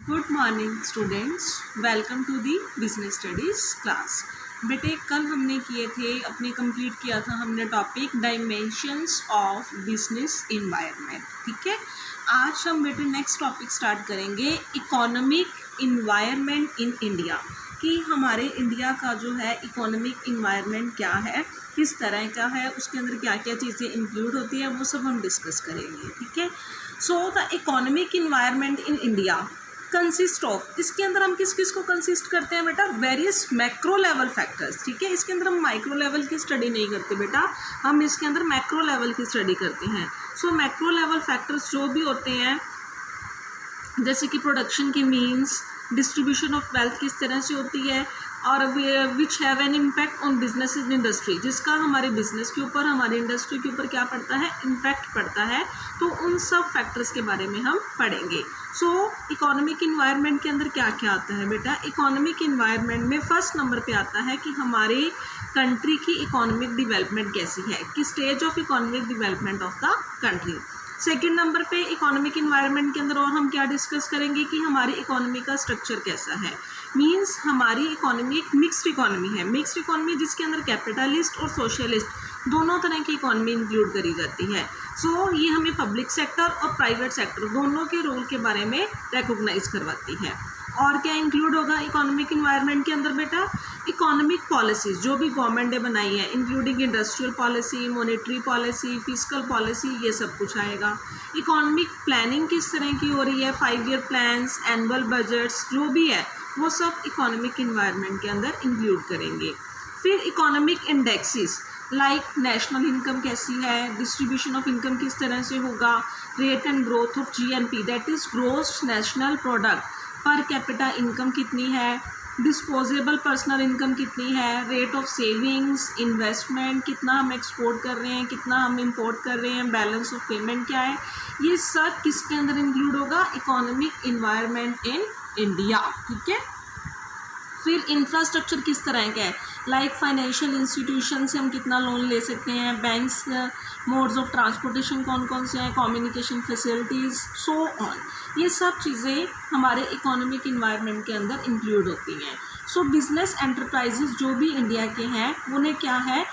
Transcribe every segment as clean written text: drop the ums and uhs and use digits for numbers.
Good morning students, welcome to the business studies class. बेटे कल हमने किए थे कंप्लीट किया था हमने topic dimensions of business environment. ठीक है, आज हम बेटे नेक्स्ट टॉपिक स्टार्ट करेंगे इकोनॉमिक इन्वायरमेंट इन इंडिया, कि हमारे इंडिया का जो है इकोनॉमिक इन्वायरमेंट क्या है, किस तरह का है, उसके अंदर क्या क्या चीज़ें इंक्लूड होती है, वो सब हम डिस्कस करेंगे। ठीक है, so the economic environment in India consist of, इसके अंदर हम किस किस को कंसिस्ट करते हैं बेटा, वेरियस मैक्रो लेवल फैक्टर्स। ठीक है, इसके अंदर हम माइक्रो लेवल की स्टडी नहीं करते बेटा, हम इसके अंदर मैक्रो लेवल की स्टडी करते हैं। सो मैक्रो लेवल फैक्टर्स जो भी होते हैं, जैसे कि प्रोडक्शन की मीन्स, डिस्ट्रीब्यूशन ऑफ वेल्थ किस तरह से होती है, और which have an impact on business in industry, जिसका हमारे बिजनेस के ऊपर, हमारी इंडस्ट्री के ऊपर क्या पड़ता है, इम्पैक्ट पड़ता है। तो उन सब फैक्टर्स के बारे में हम पढ़ेंगे। सो इकोनॉमिक इन्वायरमेंट के अंदर क्या क्या आता है बेटा, इकोनॉमिक इन्वायरमेंट में फर्स्ट नंबर पे आता है कि हमारे कंट्री की इकोनॉमिक डेवलपमेंट कैसी है, कि stage of economic development of the country. Second number पे इकोनॉमिक इन्वायरमेंट के अंदर और हम क्या डिस्कस करेंगे कि हमारी इकोनॉमी का स्ट्रक्चर कैसा है। मींस हमारी इकोनॉमी एक मिक्स्ड इकोनॉमी है, मिक्स्ड इकोनॉमी जिसके अंदर कैपिटलिस्ट और सोशलिस्ट दोनों तरह की इकोनॉमी इंक्लूड करी जाती है। सो ये हमें पब्लिक सेक्टर और प्राइवेट सेक्टर दोनों के रोल के बारे में रिकॉग्नाइज करवाती है। और क्या इंक्लूड होगा इकोनॉमिक इन्वायरमेंट के अंदर बेटा, इकोनॉमिक पॉलिसीज़ जो भी गवर्नमेंट ने बनाई है, including industrial policy, monetary policy, fiscal policy, ये सब कुछ आएगा। इकोनॉमिक प्लानिंग किस तरह की हो रही है, 5 ईयर प्लान्स, एनुअल बजट्स जो भी है वो सब इकोनॉमिक इन्वायरमेंट के अंदर इंक्लूड करेंगे। फिर economic indexes like national income कैसी है, डिस्ट्रीब्यूशन ऑफ इनकम किस तरह से होगा, rate and growth of GNP that is gross national product, per capita income कितनी है, डिस्पोजेबल पर्सनल इनकम कितनी है, रेट ऑफ सेविंग्स, इन्वेस्टमेंट, कितना हम एक्सपोर्ट कर रहे हैं, कितना हम इंपोर्ट कर रहे हैं, बैलेंस ऑफ पेमेंट क्या है, ये सब किसके अंदर इंक्लूड होगा, इकोनॉमिक इन्वायरमेंट इन इंडिया। ठीक है, फिर इंफ्रास्ट्रक्चर किस तरह का है, लाइक फाइनेंशियल इंस्टीट्यूशन से हम कितना लोन ले सकते हैं, बैंक्स, मोड्स ऑफ ट्रांसपोर्टेशन कौन कौन से हैं, कम्युनिकेशन फैसिलिटीज़, सो ऑन, ये सब चीज़ें हमारे इकोनॉमिक इन्वायरमेंट के अंदर इंक्लूड होती हैं। सो बिजनेस एंटरप्राइजेज जो भी इंडिया के हैं उन्हें क्या है,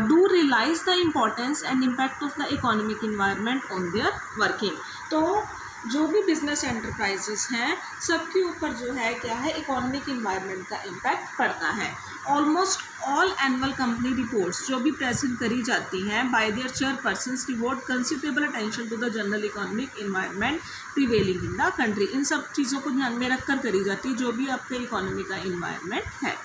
do realise the importance and impact of the economic environment on their working. तो जो भी बिजनेस एंटरप्राइजेस हैं सबके ऊपर जो है क्या है, इकोनॉमिक इन्वायरमेंट का इम्पैक्ट पड़ता है। Almost all annual company reports जो भी प्रेजेंट करी जाती हैं by their chairpersons devote considerable attention to the general economic environment prevailing in the country. इन सब चीज़ों को ध्यान में रखकर करी जाती है जो भी आपके इकोनॉमी का इन्वायरमेंट है।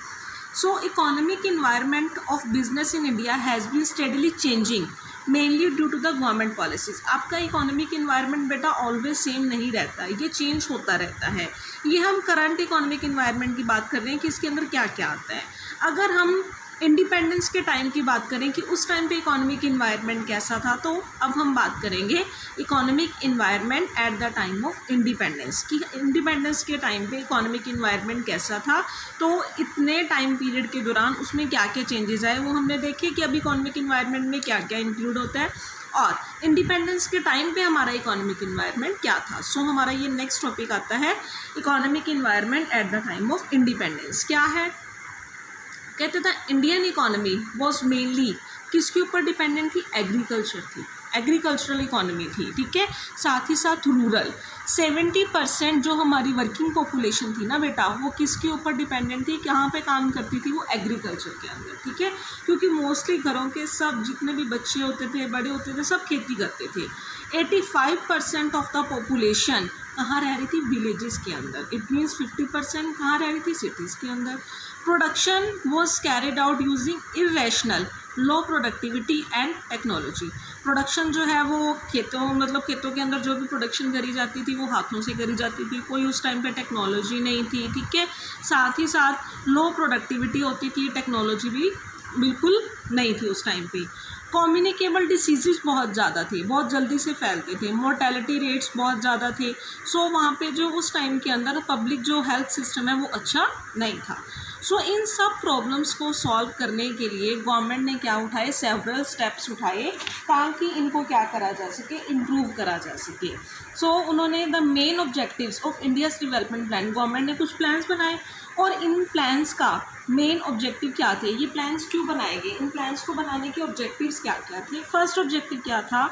So economic environment of business in India has been steadily changing mainly due to the government policies. आपका इकोनॉमिक इन्वायरमेंट बेटा ऑलवेज सेम नहीं रहता है, ये चेंज होता रहता है। ये हम करंट इकोनॉमिक इन्वायरमेंट की बात कर रहे हैं कि इसके अंदर क्या क्या आता है। अगर हम इंडिपेंडेंस के टाइम की बात करें कि उस टाइम पे इकोनॉमिक इन्वायरमेंट कैसा था, तो अब हम बात करेंगे economic environment at the time of independence, कि इंडिपेंडेंस के टाइम पे इकोनॉमिक इन्वायरमेंट कैसा था। तो इतने टाइम पीरियड के दौरान उसमें क्या क्या चेंजेस आए वो हमने देखे कि अब इकोनॉमिक इन्वायरमेंट में क्या क्या इंक्लूड होता है, और इंडिपेंडेंस के टाइम पे हमारा इकोनॉमिक इन्वायरमेंट क्या था। सो हमारा ये नेक्स्ट टॉपिक आता है economic environment at the time of independence. क्या है, कहते थे इंडियन इकोनॉमी वॉज मेनली किसके ऊपर डिपेंडेंट थी, एग्रीकल्चर थी, एग्रीकल्चरल इकोनॉमी थी। ठीक है, साथ ही साथ रूरल 70% जो हमारी वर्किंग पॉपुलेशन थी ना बेटा, वो किसके ऊपर डिपेंडेंट थी, कहाँ पे काम करती थी, वो एग्रीकल्चर के अंदर। ठीक है, क्योंकि मोस्टली घरों के सब जितने भी बच्चे होते थे, बड़े होते थे, सब खेती करते थे। 85% ऑफ द पॉपुलेशन कहाँ रह रही थी, विलेजेस के अंदर। इट मीन्स 50% कहाँ रह रही थी, सिटीज़ के अंदर। Production was carried out using irrational low productivity and technology. Production जो है वो खेतों के अंदर जो भी प्रोडक्शन करी जाती थी वो हाथों से करी जाती थी, कोई उस टाइम पे टेक्नोलॉजी नहीं थी। ठीक है, साथ ही साथ लो प्रोडक्टिविटी होती थी, टेक्नोलॉजी भी बिल्कुल नहीं थी उस टाइम पे। कम्युनिकेबल डिसीज़ बहुत ज़्यादा थे, बहुत जल्दी से फैलते थे, मोर्टेलिटी रेट्स बहुत ज़्यादा थे। सो वहाँ पे जो उस टाइम के अंदर पब्लिक जो हेल्थ सिस्टम है वो अच्छा नहीं था। सो इन सब प्रॉब्लम्स को सॉल्व करने के लिए गवर्नमेंट ने क्या उठाए, सेवरल स्टेप्स उठाए ताकि इनको क्या करा जा सके, इम्प्रूव करा जा सके। सो उन्होंने the main objectives of India's development plan, government ने कुछ प्लान्स बनाए और इन प्लान्स का मेन ऑब्जेक्टिव क्या थे, ये प्लान्स क्यों बनाए गए, इन प्लान्स को बनाने के ऑब्जेक्टिव्स क्या क्या थे। फर्स्ट ऑब्जेक्टिव क्या था,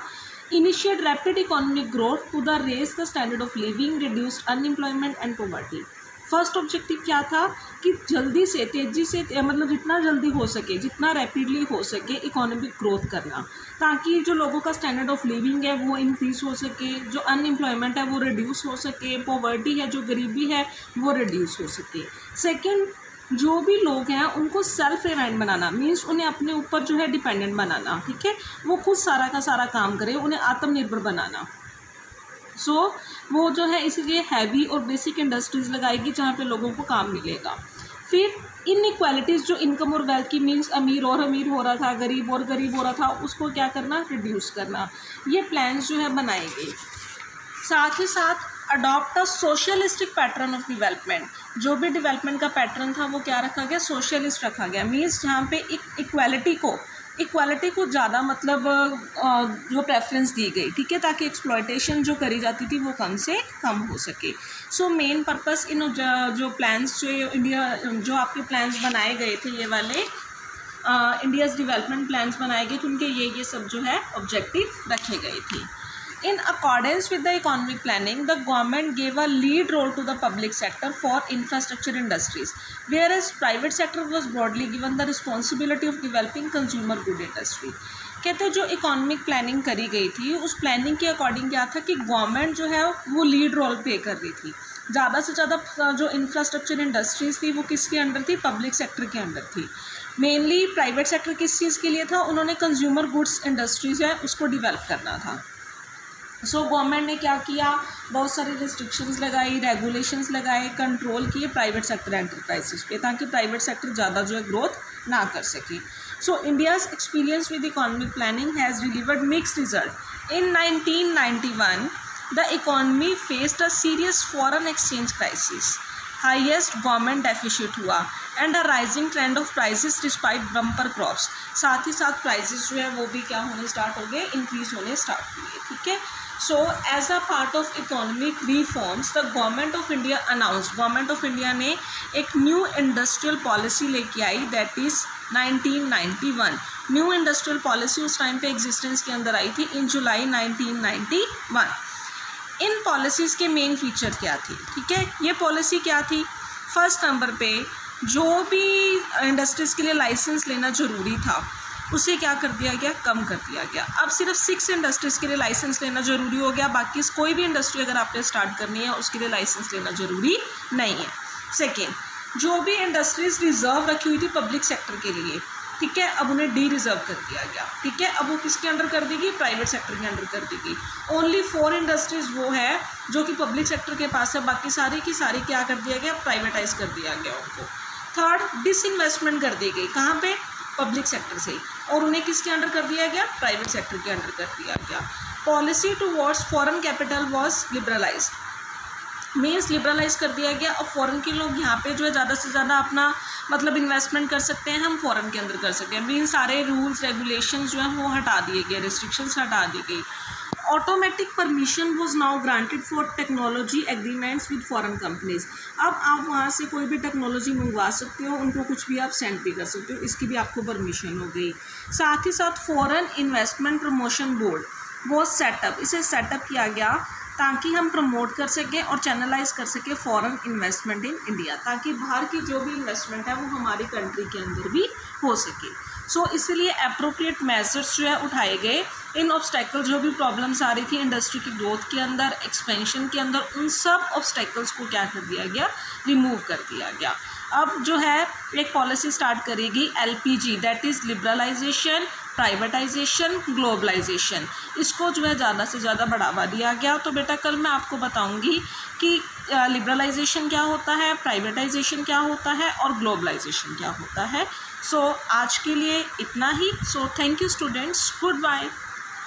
initiate rapid economic growth to the raise the standard of living, reduced unemployment and poverty. First objective क्या था कि जल्दी से, तेज़ी से, मतलब जितना जल्दी हो सके, जितना रैपिडली हो सके इकोनॉमिक ग्रोथ करना, ताकि जो लोगों का स्टैंडर्ड ऑफ लिविंग है वो इंक्रीज़ हो सके, जो अनएम्प्लॉयमेंट है वो रिड्यूस हो सके, पॉवर्टी है, जो गरीबी है वो रिड्यूस हो सके। सेकेंड, जो भी लोग हैं उनको सेल्फ रिलायंट बनाना, मीन्स उन्हें अपने ऊपर जो है डिपेंडेंट बनाना, ठीक है, वो खुद सारा का सारा काम करे, उन्हें आत्मनिर्भर बनाना। सो वो जो है इसलिए हैवी और बेसिक इंडस्ट्रीज़ लगाएगी जहाँ पे लोगों को काम मिलेगा। फिर इनइक्वालिटीज़, जो इनकम और वेल्थ की, मीन्स अमीर और अमीर हो रहा था, गरीब और गरीब हो रहा था, उसको क्या करना, रिड्यूस करना। ये प्लान्स जो है बनाए गए। साथ ही साथ adopt a socialistic pattern of development, जो भी डेवलपमेंट का पैटर्न था वो क्या रखा गया, सोशलिस्ट रखा गया। मीन्स जहाँ पे इक्वालिटी को ज़्यादा मतलब जो प्रेफरेंस दी गई, ठीक है, ताकि एक्सप्लॉयटेशन जो करी जाती थी वो कम से कम हो सके। सो मेन पर्पस इन जो प्लान्स, जो आपके प्लान्स बनाए गए थे, ये वाले इंडियाज़ डेवलपमेंट प्लान्स बनाए गए थे, उनके ये सब जो है ऑब्जेक्टिव रखे गए थे। In accordance with the economic planning, the government gave a lead role to the public sector for infrastructure industries, whereas private sector was broadly given the responsibility of developing consumer good industry. कहते हैं जो economic planning करी गई थी, उस planning के according क्या था कि गवर्नमेंट जो है वो लीड रोल प्ले कर रही थी। ज़्यादा से ज़्यादा जो इंफ्रास्ट्रक्चर इंडस्ट्रीज़ थी वो किसके अंडर थी, पब्लिक सेक्टर के अंडर थी। मेनली प्राइवेट सेक्टर किस चीज़ के लिए था, उन्होंने कंज्यूमर गुड्स इंडस्ट्रीज़ है उसको डिवेल्प करना था। सो गवर्नमेंट ने क्या किया, बहुत सारे रिस्ट्रिक्शंस लगाई, रेगुलेशंस लगाए, कंट्रोल किए प्राइवेट सेक्टर एंटरप्राइजेस पे, ताकि प्राइवेट सेक्टर ज़्यादा जो है ग्रोथ ना कर सके। So India's experience with economic planning has delivered mixed result. In 1991 the economy faced a serious foreign exchange crisis, highest government deficit हुआ and a rising trend of prices despite bumper crops. साथ ही साथ prices जो है वो भी क्या होने स्टार्ट हो गए, इंक्रीज होने स्टार्ट हुए, ठीक है। So as a part of economic reforms the government of India announced, government of India ने एक न्यू इंडस्ट्रियल पॉलिसी लेके आई, that is 1991। New industrial policy उस टाइम पे एग्जिस्टेंस के अंदर आई थी इन जुलाई 1991। इन पॉलिसीज़ के मेन फीचर क्या थे, ठीक है, ये पॉलिसी क्या थी। फर्स्ट नंबर पे जो भी इंडस्ट्रीज़ के लिए लाइसेंस लेना ज़रूरी था उसे क्या कर दिया गया, कम कर दिया गया। अब सिर्फ 6 इंडस्ट्रीज़ के लिए लाइसेंस लेना ज़रूरी हो गया, बाकी कोई भी इंडस्ट्री अगर आपने स्टार्ट करनी है उसके लिए लाइसेंस लेना ज़रूरी नहीं है। सेकेंड, जो भी इंडस्ट्रीज़ रिजर्व रखी हुई थी पब्लिक सेक्टर के लिए, ठीक है, अब उन्हें डी रिजर्व कर दिया गया, ठीक है, अब वो किसके अंडर कर देगी, प्राइवेट सेक्टर के अंडर कर देगी। ओनली 4 इंडस्ट्रीज़ वो है जो कि पब्लिक सेक्टर के पास है, बाकी सारी की सारी क्या कर दिया गया, प्राइवेटाइज कर दिया गया उनको। थर्ड, डिसइन्वेस्टमेंट कर दी गई, कहाँ पे, पब्लिक सेक्टर से, और उन्हें किसके अंडर कर दिया गया, प्राइवेट सेक्टर के अंडर कर दिया गया। Policy towards foreign capital was liberalise, means liberalise कर दिया गया। और फॉरेन के लोग यहाँ पे जो है ज़्यादा से ज़्यादा अपना मतलब इन्वेस्टमेंट कर सकते हैं, हम फॉरेन के अंदर कर सकते हैं, मीन्स सारे रूल्स रेगुलेशंस जो हैं वो हटा दिए गए, रिस्ट्रिक्शंस हटा दी गई। Automatic permission was now granted for technology agreements with foreign companies. अब आप वहाँ से कोई भी टेक्नोलॉजी मंगवा सकते हो, उनको कुछ भी आप सेंड भी कर सकते हो, इसकी भी आपको परमिशन हो गई। साथ ही साथ फॉरेन इन्वेस्टमेंट प्रमोशन बोर्ड वो सेटअप, इसे सेटअप किया गया ताकि हम प्रमोट कर सकें और चैनलाइज कर सकें फॉरेन इन्वेस्टमेंट इन इंडिया, ताकि बाहर की जो भी इन्वेस्टमेंट है वो हमारी कंट्री के अंदर भी हो सके। सो इसलिए अप्रोप्रिएट मेजर्स जो है उठाए गए। इन ऑब्स्टेकल जो भी प्रॉब्लम्स आ रही थी इंडस्ट्री की ग्रोथ के अंदर, एक्सपेंशन के अंदर, उन सब ऑब्स्टेकल्स को क्या कर दिया गया, रिमूव कर दिया गया। अब जो है एक पॉलिसी स्टार्ट करेगी LPG, that is liberalisation, privatisation, globalisation, इसको जो है ज़्यादा से ज़्यादा बढ़ावा दिया गया। तो बेटा कल मैं आपको बताऊंगी कि लिबरलाइजेशन क्या होता है, प्राइवेटाइजेशन क्या होता है और ग्लोबलाइजेशन क्या होता है। सो आज के लिए इतना ही। So thank you students, good bye.